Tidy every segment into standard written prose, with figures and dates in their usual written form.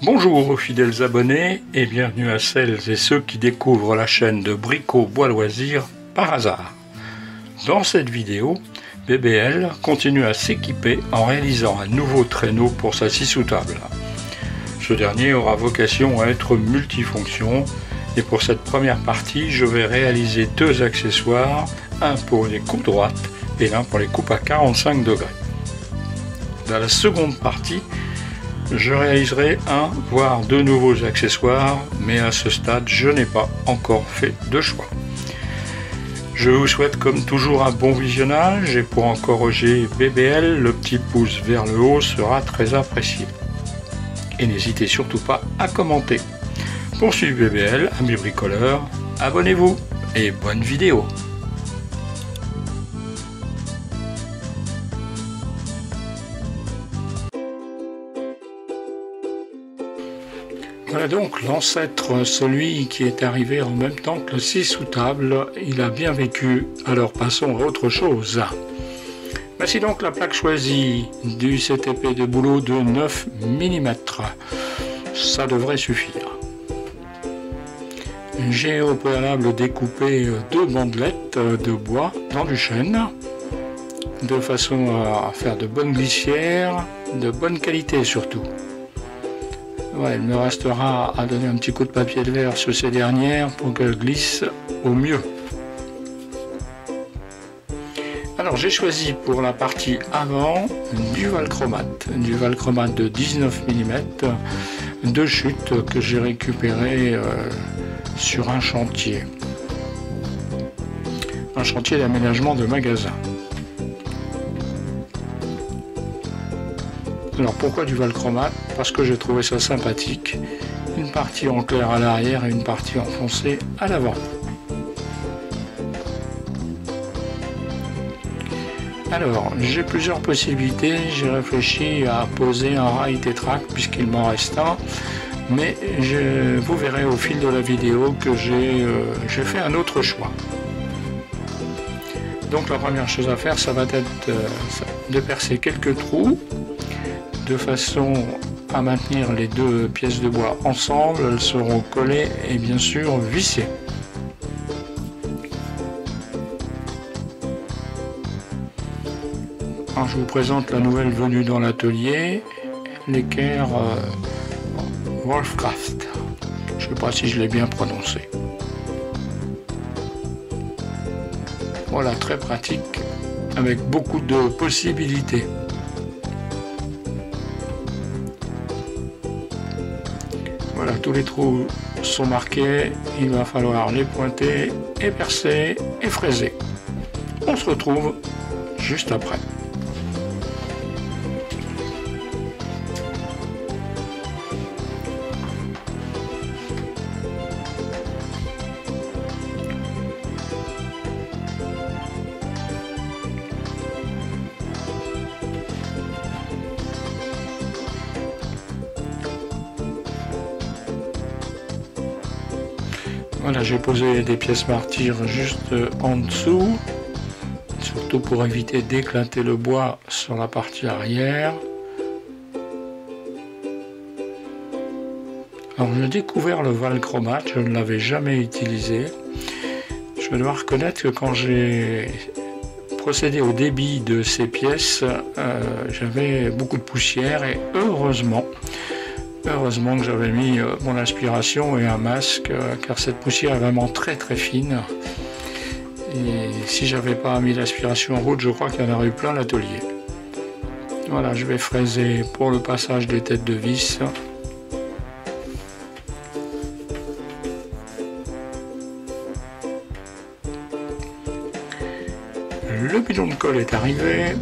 Bonjour aux fidèles abonnés et bienvenue à celles et ceux qui découvrent la chaîne de Brico Bois Loisirs par hasard. Dans cette vidéo, BBL continue à s'équiper en réalisant un nouveau traîneau pour sa scie sous table. Ce dernier aura vocation à être multifonction et pour cette première partie, je vais réaliser deux accessoires, un pour les coupes droites et l'un pour les coupes à 45 degrés. Dans la seconde partie, je réaliserai un voire deux nouveaux accessoires, mais à ce stade, je n'ai pas encore fait de choix. Je vous souhaite comme toujours un bon visionnage et pour encourager BBL, le petit pouce vers le haut sera très apprécié. Et n'hésitez surtout pas à commenter. Pour suivre BBL, amis bricoleurs, abonnez-vous et bonne vidéo. Voilà donc l'ancêtre, celui qui est arrivé en même temps que le scie sous table, il a bien vécu, alors passons à autre chose. Voici donc la plaque choisie du CTP de boulot de 9 mm, ça devrait suffire. J'ai au préalable découpé deux bandelettes de bois dans du chêne, de façon à faire de bonnes glissières, de bonne qualité surtout. Ouais, il me restera à donner un petit coup de papier de verre sur ces dernières pour qu'elles glissent au mieux. Alors j'ai choisi pour la partie avant du valchromate de 19 mm de chute que j'ai récupéré sur un chantier d'aménagement de magasin. Alors pourquoi du valchromate? Parce que j'ai trouvé ça sympathique, une partie en clair à l'arrière et une partie en foncé à l'avant. Alors j'ai plusieurs possibilités, j'ai réfléchi à poser un rail tétrac puisqu'il m'en reste un, mais vous verrez au fil de la vidéo que j'ai fait un autre choix. Donc la première chose à faire, ça va être de percer quelques trous de façon à maintenir les deux pièces de bois ensemble. Elles seront collées et bien sûr vissées. Alors, je vous présente la nouvelle venue dans l'atelier, l'équerre Wolfcraft. Je ne sais pas si je l'ai bien prononcé. Voilà, très pratique avec beaucoup de possibilités. Voilà, tous les trous sont marqués, il va falloir les pointer et percer et fraiser. On se retrouve juste après. Voilà, j'ai posé des pièces martyres juste en dessous, surtout pour éviter d'éclater le bois sur la partie arrière. Alors j'ai découvert le valchromate, je ne l'avais jamais utilisé. Je dois reconnaître que quand j'ai procédé au débit de ces pièces, j'avais beaucoup de poussière et heureusement que j'avais mis mon aspiration et un masque, car cette poussière est vraiment très fine. Et si j'avais pas mis l'aspiration en route, je crois qu'il y en aurait eu plein l'atelier. Voilà, je vais fraiser pour le passage des têtes de vis. Le bidon de colle est arrivé.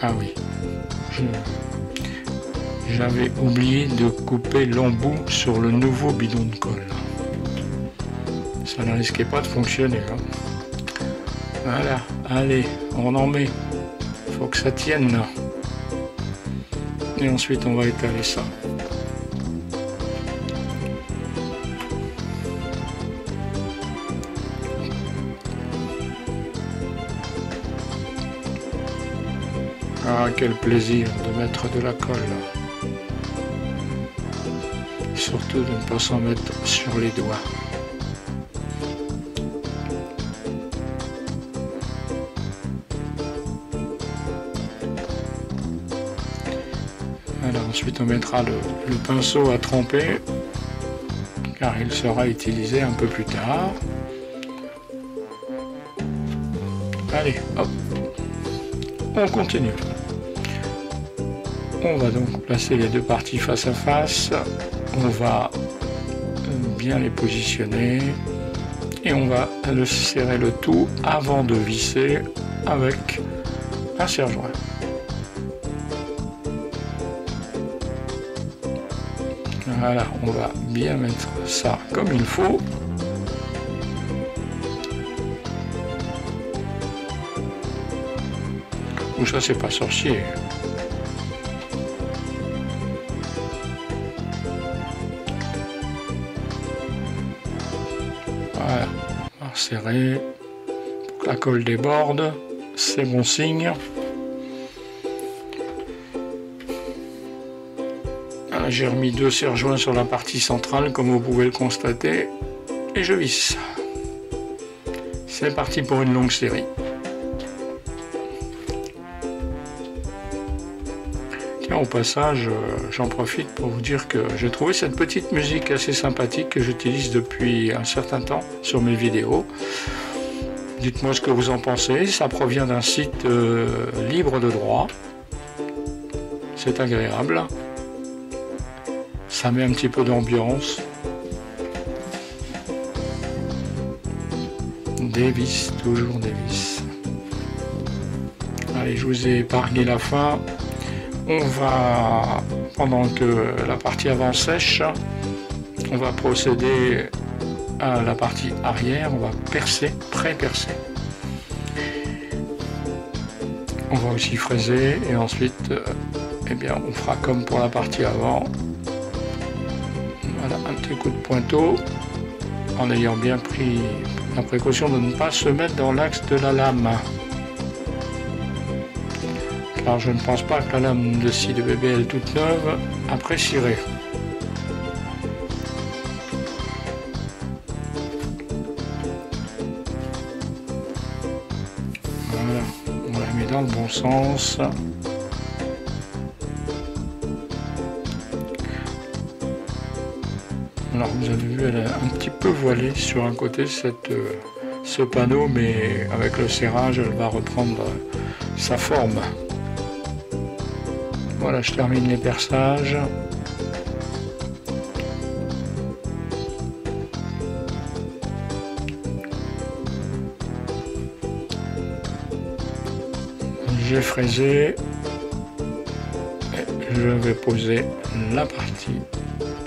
Ah oui, j'avais oublié de couper l'embout sur le nouveau bidon de colle. Ça ne risquait pas de fonctionner. Hein. Voilà, allez, on en met. Faut que ça tienne. Et ensuite on va étaler ça. Ah, quel plaisir de mettre de la colle. Surtout de ne pas s'en mettre sur les doigts. Alors ensuite on mettra le pinceau à tremper car il sera utilisé un peu plus tard. Allez, hop, on continue. On va donc placer les deux parties face à face. On va bien les positionner et on va serrer le tout avant de visser avec un serre-joint. Voilà, on va bien mettre ça comme il faut. Ou ça, c'est pas sorcier. Voilà, on va serrer pour que la colle déborde, c'est bon signe. J'ai remis deux serre-joints sur la partie centrale comme vous pouvez le constater et je visse. C'est parti pour une longue série. Tiens, au passage, j'en profite pour vous dire que j'ai trouvé cette petite musique assez sympathique que j'utilise depuis un certain temps sur mes vidéos. Dites-moi ce que vous en pensez, ça provient d'un site libre de droit. C'est agréable. Ça met un petit peu d'ambiance. Davis, toujours Davis. Allez, je vous ai épargné la fin. On va, pendant que la partie avant sèche, on va procéder à la partie arrière. On va percer, pré-percer. On va aussi fraiser et ensuite, eh bien, on fera comme pour la partie avant. Voilà, un petit coup de pointeau en ayant bien pris la précaution de ne pas se mettre dans l'axe de la lame. Car je ne pense pas que la lame de scie de BBL toute neuve apprécierait. Voilà, on la met dans le bon sens. Alors vous avez vu, elle est un petit peu voilée sur un côté ce panneau, mais avec le serrage, elle va reprendre sa forme. Voilà, je termine les perçages. J'ai fraisé et je vais poser la partie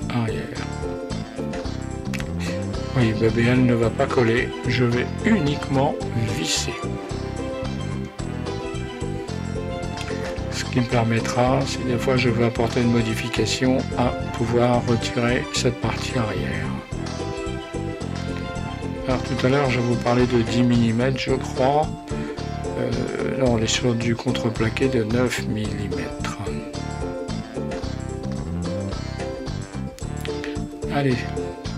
arrière. Oui, BBL ne va pas coller, je vais uniquement visser. Ce qui me permettra, si des fois je veux apporter une modification, à pouvoir retirer cette partie arrière. Alors tout à l'heure, je vous parlais de 10 mm, je crois. Là, on est sur du contreplaqué de 9 mm. Allez,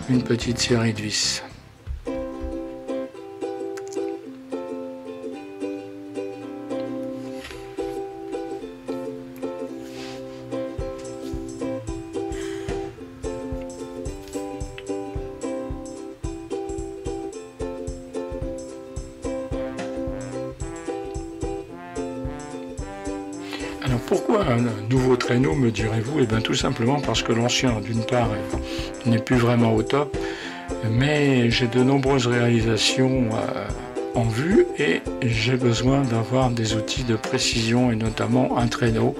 une petite série de vis. Alors pourquoi un nouveau traîneau, me direz-vous? Eh bien tout simplement parce que l'ancien, d'une part, n'est plus vraiment au top, mais j'ai de nombreuses réalisations en vue et j'ai besoin d'avoir des outils de précision et notamment un traîneau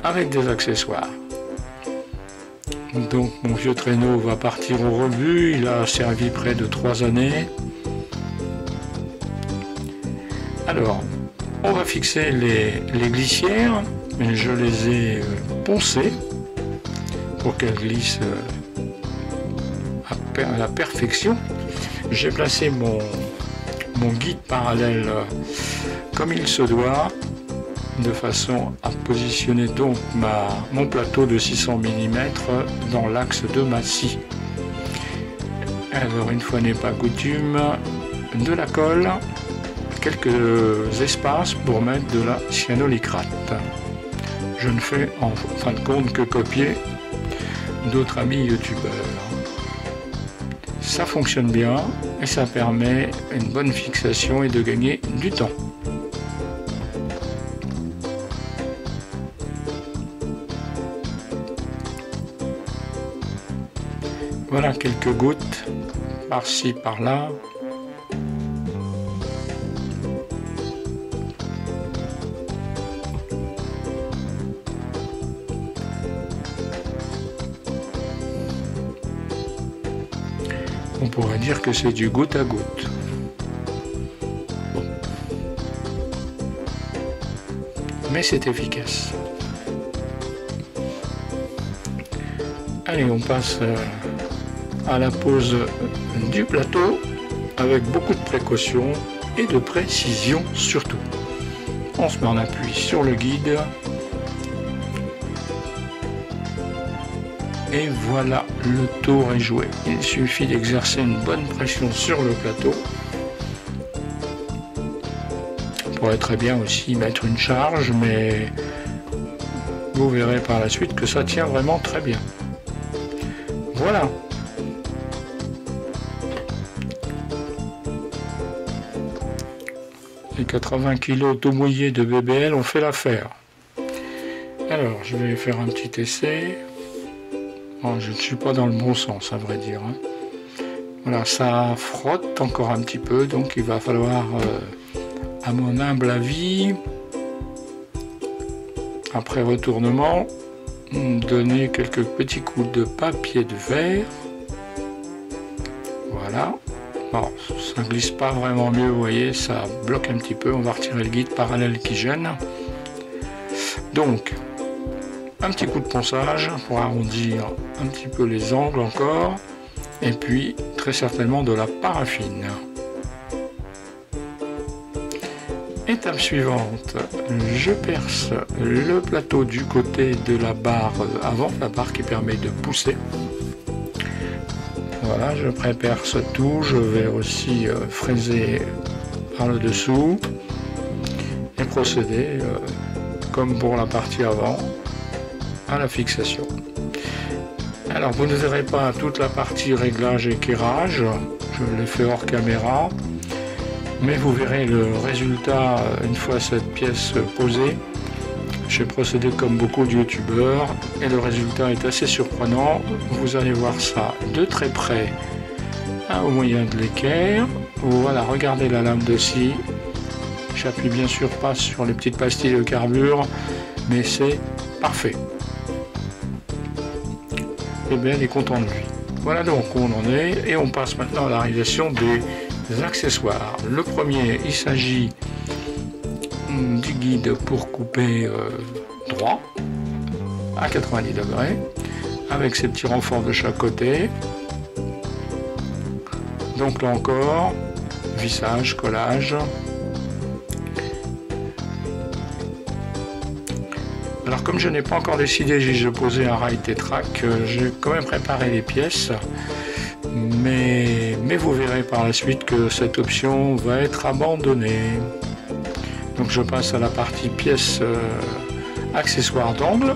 avec des accessoires. Donc mon vieux traîneau va partir au rebut, il a servi près de 3 années. Alors, on va fixer les glissières, je les ai poncées pour qu'elles glissent à la perfection. J'ai placé mon guide parallèle comme il se doit de façon à positionner donc mon plateau de 600 mm dans l'axe de ma scie. Alors une fois n'est pas coutume, de la colle, quelques espaces pour mettre de la cyanolacrate. Je ne fais en fin de compte que copier d'autres amis youtubeurs. Ça fonctionne bien et ça permet une bonne fixation et de gagner du temps. Voilà quelques gouttes par-ci par-là. On pourrait dire que c'est du goutte à goutte. Mais c'est efficace. Allez, on passe à la pose du plateau avec beaucoup de précaution et de précision surtout. On se met en appui sur le guide. Et voilà, le tour est joué. Il suffit d'exercer une bonne pression sur le plateau. On pourrait très bien aussi mettre une charge, mais vous verrez par la suite que ça tient vraiment très bien. Voilà. Les 80 kg tout mouillés de BBL ont fait l'affaire. Alors, je vais faire un petit essai. Oh, je ne suis pas dans le bon sens, à vrai dire. Voilà, ça frotte encore un petit peu, donc il va falloir, à mon humble avis, après retournement, donner quelques petits coups de papier de verre. Voilà. Bon, ça ne glisse pas vraiment mieux, vous voyez, ça bloque un petit peu. On va retirer le guide parallèle qui gêne. Donc, un petit coup de ponçage pour arrondir un petit peu les angles encore. Et puis, très certainement de la paraffine. Étape suivante, je perce le plateau du côté de la barre avant, la barre qui permet de pousser. Voilà, je pré-perce tout, je vais aussi fraiser par le dessous et procéder, comme pour la partie avant, à la fixation. Alors vous ne verrez pas toute la partie réglage et équerrage, je l'ai fait hors caméra, mais vous verrez le résultat une fois cette pièce posée. J'ai procédé comme beaucoup de youtubeurs et le résultat est assez surprenant. Vous allez voir ça de très près au moyen de l'équerre. Voilà, regardez la lame de scie. J'appuie bien sûr pas sur les petites pastilles de carbure, mais c'est parfait. Et bien, elle est content de lui. Voilà donc où on en est et on passe maintenant à la réalisation des accessoires. Le premier, il s'agit du guide pour couper droit à 90 degrés avec ses petits renforts de chaque côté. Donc là encore, vissage, collage. Alors comme je n'ai pas encore décidé si je posais un rail tétrac, j'ai quand même préparé les pièces, mais vous verrez par la suite que cette option va être abandonnée. Donc je passe à la partie pièces accessoires d'angle.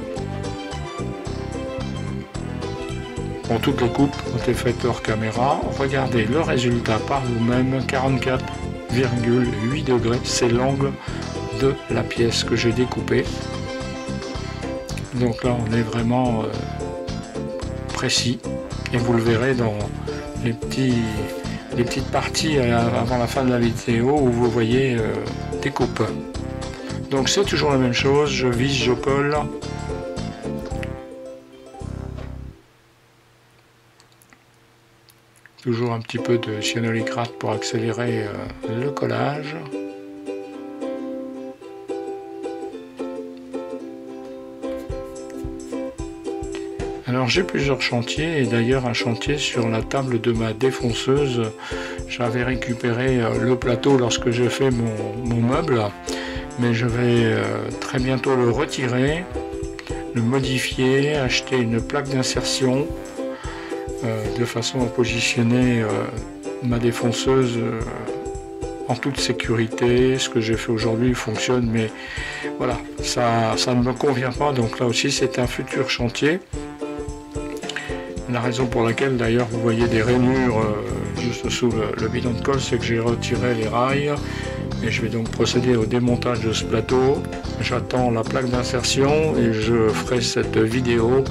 Bon, toutes les coupes ont été faites hors caméra. Regardez le résultat par vous-même, 44,8 degrés, c'est l'angle de la pièce que j'ai découpée. Donc là on est vraiment précis et vous le verrez dans les petites parties avant la fin de la vidéo où vous voyez des coupes. Donc c'est toujours la même chose, je visse, je colle. Toujours un petit peu de cyanolacrate pour accélérer le collage. Alors j'ai plusieurs chantiers et d'ailleurs un chantier sur la table de ma défonceuse. J'avais récupéré le plateau lorsque j'ai fait mon meuble, mais je vais très bientôt le retirer, le modifier, acheter une plaque d'insertion de façon à positionner ma défonceuse en toute sécurité. Ce que j'ai fait aujourd'hui fonctionne, mais voilà, ça ne me convient pas, donc là aussi c'est un futur chantier. La raison pour laquelle d'ailleurs vous voyez des rainures juste sous le bidon de colle, c'est que j'ai retiré les rails et je vais donc procéder au démontage de ce plateau. J'attends la plaque d'insertion et je ferai cette vidéo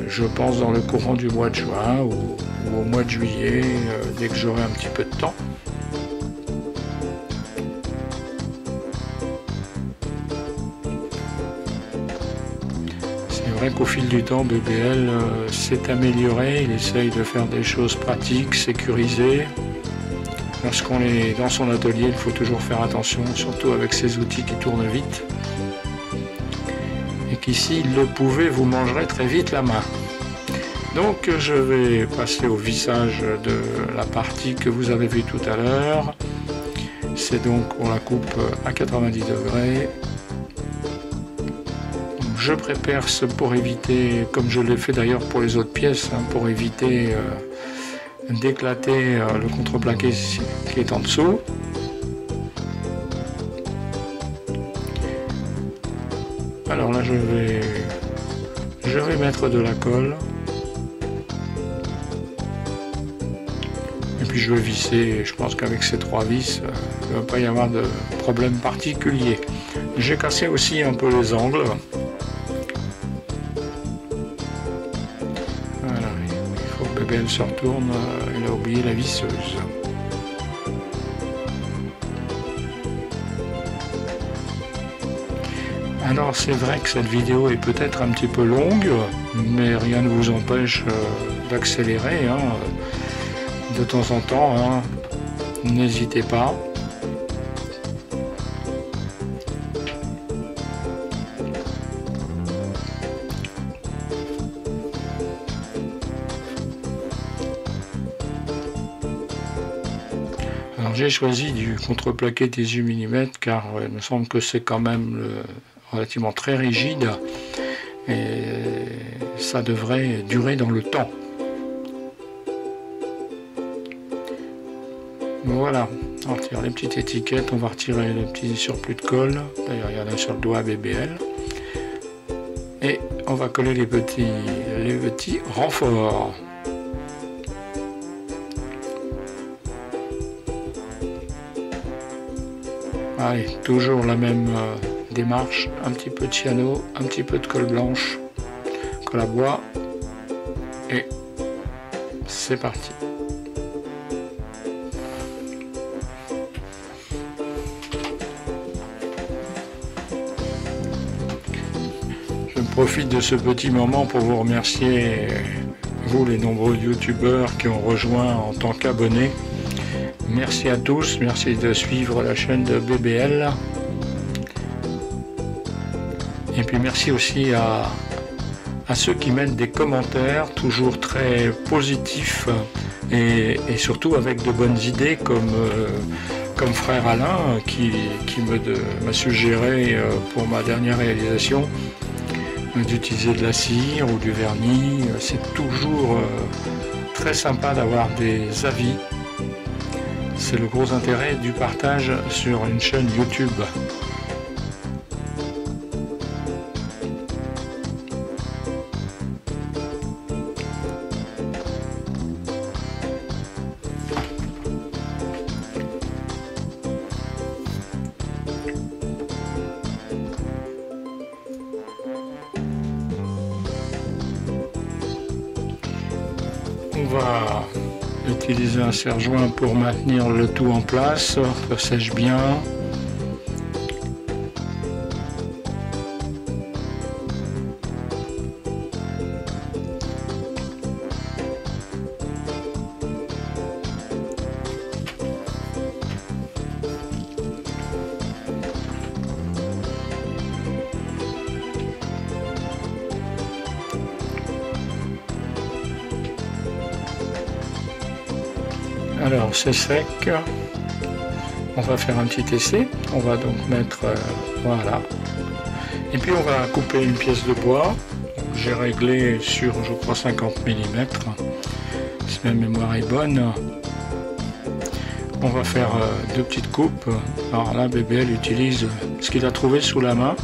je pense dans le courant du mois de juin ou au mois de juillet, dès que j'aurai un petit peu de temps. C'est vrai qu'au fil du temps, BBL s'est amélioré, il essaye de faire des choses pratiques, sécurisées. Lorsqu'on est dans son atelier, il faut toujours faire attention, surtout avec ces outils qui tournent vite. Et qu'ici, il le pouvait, vous mangerez très vite la main. Donc je vais passer au vissage de la partie que vous avez vue tout à l'heure. C'est donc, on la coupe à 90 degrés. Je préperce pour éviter, comme je l'ai fait d'ailleurs pour les autres pièces, pour éviter d'éclater le contreplaqué qui est en dessous. Alors là je vais mettre de la colle. Et puis je vais visser, je pense qu'avec ces 3 vis, il ne va pas y avoir de problème particulier. J'ai cassé aussi un peu les angles. Voilà, il faut que BBL se retourne, il a oublié la visseuse. Alors c'est vrai que cette vidéo est peut-être un petit peu longue, mais rien ne vous empêche d'accélérer. De temps en temps, n'hésitez pas. Alors j'ai choisi du contreplaqué 18 mm car il me semble que c'est quand même relativement très rigide et ça devrait durer dans le temps. Voilà, on retire les petites étiquettes, on va retirer les petits surplus de colle, d'ailleurs il y en a sur le doigt BBL, et on va coller les petits renforts. Allez, toujours la même démarche, un petit peu de cyano, un petit peu de colle blanche, colle à bois, et c'est parti. Je profite de ce petit moment pour vous remercier, vous les nombreux youtubeurs qui ont rejoint en tant qu'abonnés. Merci à tous, merci de suivre la chaîne de BBL. Et puis merci aussi à ceux qui mettent des commentaires, toujours très positifs et surtout avec de bonnes idées comme frère Alain qui m'a suggéré pour ma dernière réalisation d'utiliser de la cire ou du vernis. C'est toujours très sympa d'avoir des avis. C'est le gros intérêt du partage sur une chaîne YouTube. On va utiliser un serre-joint pour maintenir le tout en place, ça sèche bien. Alors c'est sec, On va faire un petit essai. On va donc mettre, voilà. Et puis on va couper une pièce de bois. J'ai réglé sur, je crois, 50 mm. Si ma mémoire est bonne. On va faire deux petites coupes. Alors là, BBL utilise ce qu'il a trouvé sous la main.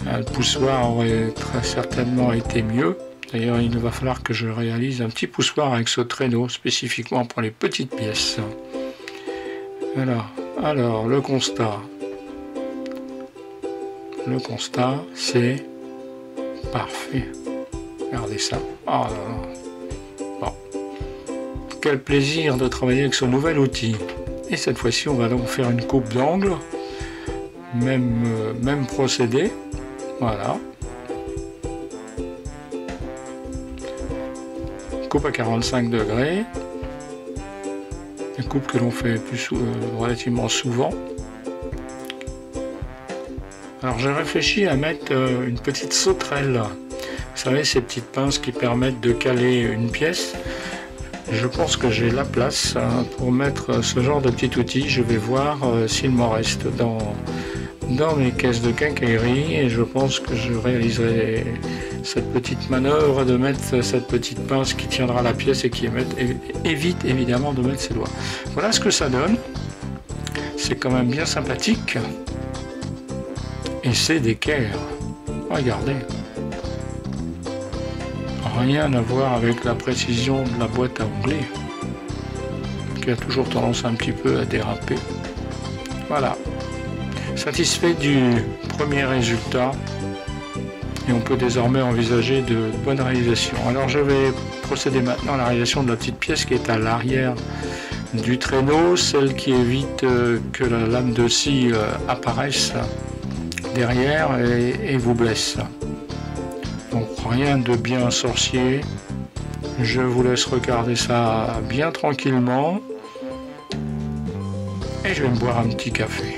Le poussoir aurait très certainement été mieux. D'ailleurs, il va falloir que je réalise un petit poussoir avec ce traîneau, spécifiquement pour les petites pièces. Voilà. Alors, le constat. Le constat, c'est parfait. Regardez ça. Oh là là. Bon. Quel plaisir de travailler avec ce nouvel outil. Et cette fois-ci, on va donc faire une coupe d'angle. Même procédé. Voilà. Coupe à 45 degrés. Une coupe que l'on fait relativement souvent. Alors j'ai réfléchi à mettre une petite sauterelle. Vous savez, ces petites pinces qui permettent de caler une pièce. Je pense que j'ai la place pour mettre ce genre de petit outil. Je vais voir s'il m'en reste dans mes caisses de quincaillerie et je pense que je réaliserai cette petite manœuvre de mettre cette petite pince qui tiendra la pièce et qui évite évidemment de mettre ses doigts. Voilà ce que ça donne. C'est quand même bien sympathique. Et c'est d'équerre. Regardez. Rien à voir avec la précision de la boîte à ongler, qui a toujours tendance un petit peu à déraper. Voilà. Satisfait du premier résultat. Et on peut désormais envisager de bonnes réalisations. Alors je vais procéder maintenant à la réalisation de la petite pièce qui est à l'arrière du traîneau, celle qui évite que la lame de scie apparaisse derrière et vous blesse. Donc rien de bien sorcier. Je vous laisse regarder ça bien tranquillement. Et je vais me boire un petit café.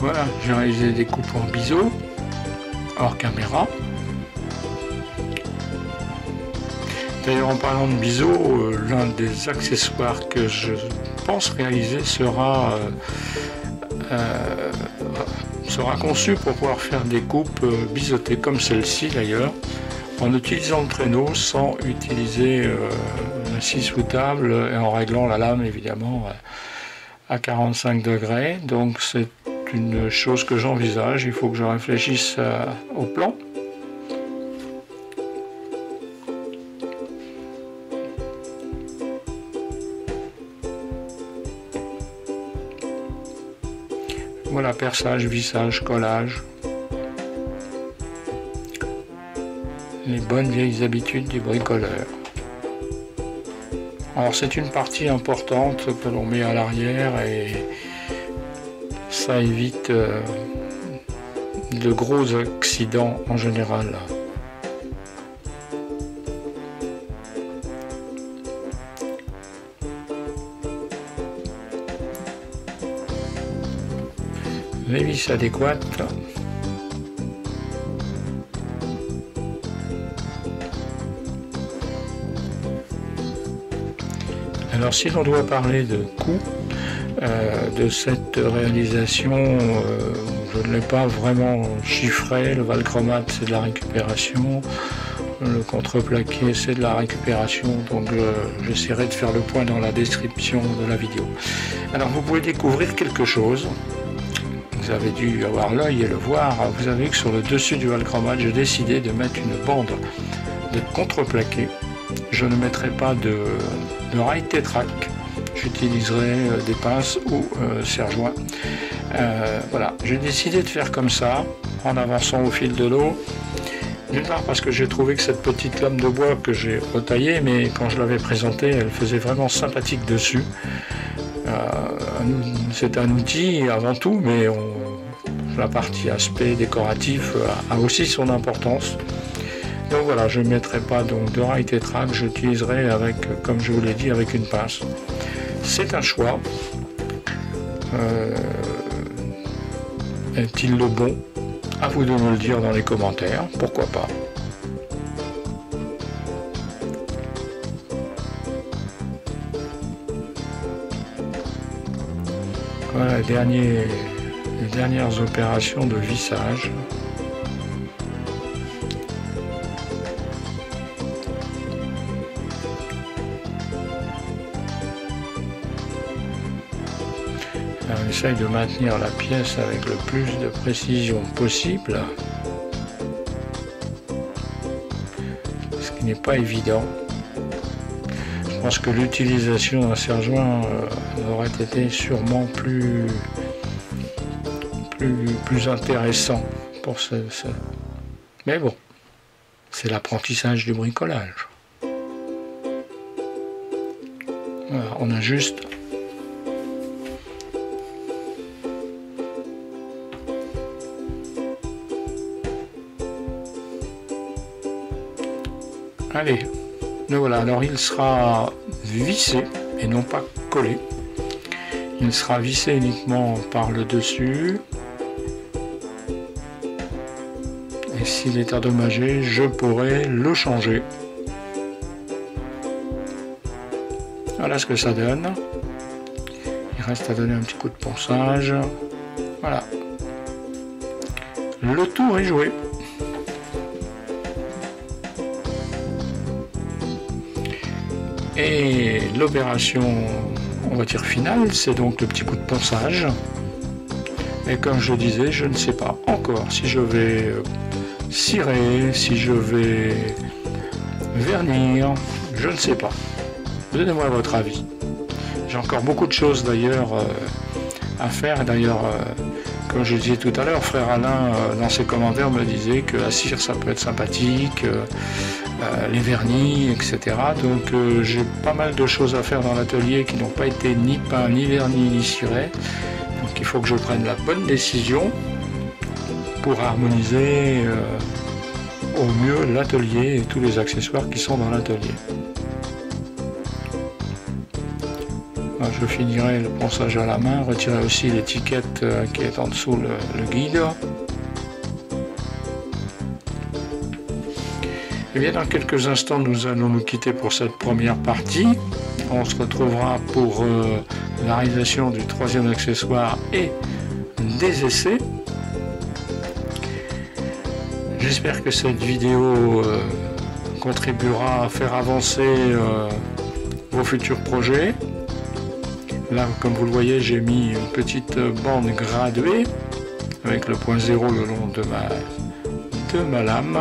Voilà, j'ai réalisé des coupes en biseau, hors caméra. D'ailleurs, en parlant de biseau, l'un des accessoires que je pense réaliser sera conçu pour pouvoir faire des coupes biseautées, comme celle-ci d'ailleurs, en utilisant le traîneau sans utiliser la scie sous table et en réglant la lame évidemment à 45 degrés. Donc c'est une chose que j'envisage, il faut que je réfléchisse au plan. Voilà, perçage, vissage, collage. Les bonnes vieilles habitudes du bricoleur. Alors c'est une partie importante que l'on met à l'arrière et ça évite de gros accidents en général. Les vis adéquates. Alors si l'on doit parler de coût de cette réalisation, je ne l'ai pas vraiment chiffré. Le valchromate c'est de la récupération, le contreplaqué c'est de la récupération, donc j'essaierai de faire le point dans la description de la vidéo. Alors vous pouvez découvrir quelque chose. Vous avez dû avoir l'œil et le voir. Vous avez vu que sur le dessus du valchromate, j'ai décidé de mettre une bande de contreplaqué. Je ne mettrai pas de rail tétrac. J'utiliserai des pinces ou serre-joints. Voilà, j'ai décidé de faire comme ça, en avançant au fil de l'eau. D'une part parce que j'ai trouvé que cette petite lame de bois que j'ai retaillée, mais quand je l'avais présentée, elle faisait vraiment sympathique dessus. C'est un outil avant tout, mais la partie aspect décoratif a aussi son importance. Donc voilà, je ne mettrai pas donc de rail tétrac, j'utiliserai avec, comme je vous l'ai dit, avec une pince. C'est un choix. Est-il le bon? À vous de me le dire dans les commentaires, pourquoi pas. Voilà les dernières opérations de vissage. On essaye de maintenir la pièce avec le plus de précision possible, ce qui n'est pas évident. Je pense que l'utilisation d'un serre-joint aurait été sûrement plus intéressant pour ce. Mais bon, c'est l'apprentissage du bricolage. Voilà, on a juste allez, donc voilà, alors il sera vissé et non pas collé. Il sera vissé uniquement par le dessus. Et s'il est endommagé, je pourrai le changer. Voilà ce que ça donne. Il reste à donner un petit coup de ponçage. Voilà. Le tour est joué. Et l'opération, on va dire finale, c'est donc le petit coup de ponçage. Et comme je disais, je ne sais pas encore si je vais cirer, si je vais vernir, je ne sais pas. Donnez-moi votre avis. J'ai encore beaucoup de choses d'ailleurs à faire. D'ailleurs, comme je disais tout à l'heure, frère Alain, dans ses commentaires, me disait que la cire, ça peut être sympathique. Les vernis, etc. Donc j'ai pas mal de choses à faire dans l'atelier qui n'ont pas été ni peints, ni vernis, ni cirés. Donc il faut que je prenne la bonne décision pour harmoniser au mieux l'atelier et tous les accessoires qui sont dans l'atelier. Je finirai le ponçage à la main, retirer aussi l'étiquette qui est en dessous le guide. Et bien dans quelques instants, nous allons nous quitter pour cette première partie. On se retrouvera pour la réalisation du troisième accessoire et des essais. J'espère que cette vidéo contribuera à faire avancer vos futurs projets. Là, comme vous le voyez, j'ai mis une petite bande graduée avec le point 0 le long de ma lame.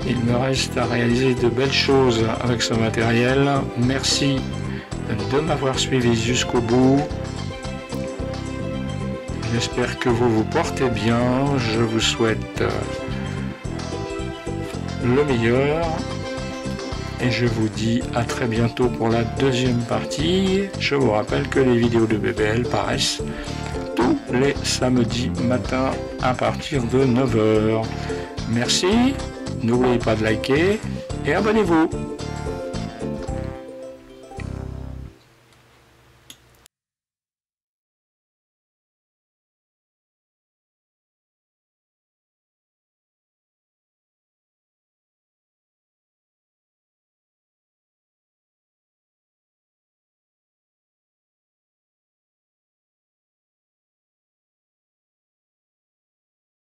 Il me reste à réaliser de belles choses avec ce matériel. Merci de m'avoir suivi jusqu'au bout. J'espère que vous vous portez bien. Je vous souhaite le meilleur. Et je vous dis à très bientôt pour la deuxième partie. Je vous rappelle que les vidéos de BBL paraissent tous les samedis matin à partir de 9 h. Merci. N'oubliez pas de liker et abonnez-vous.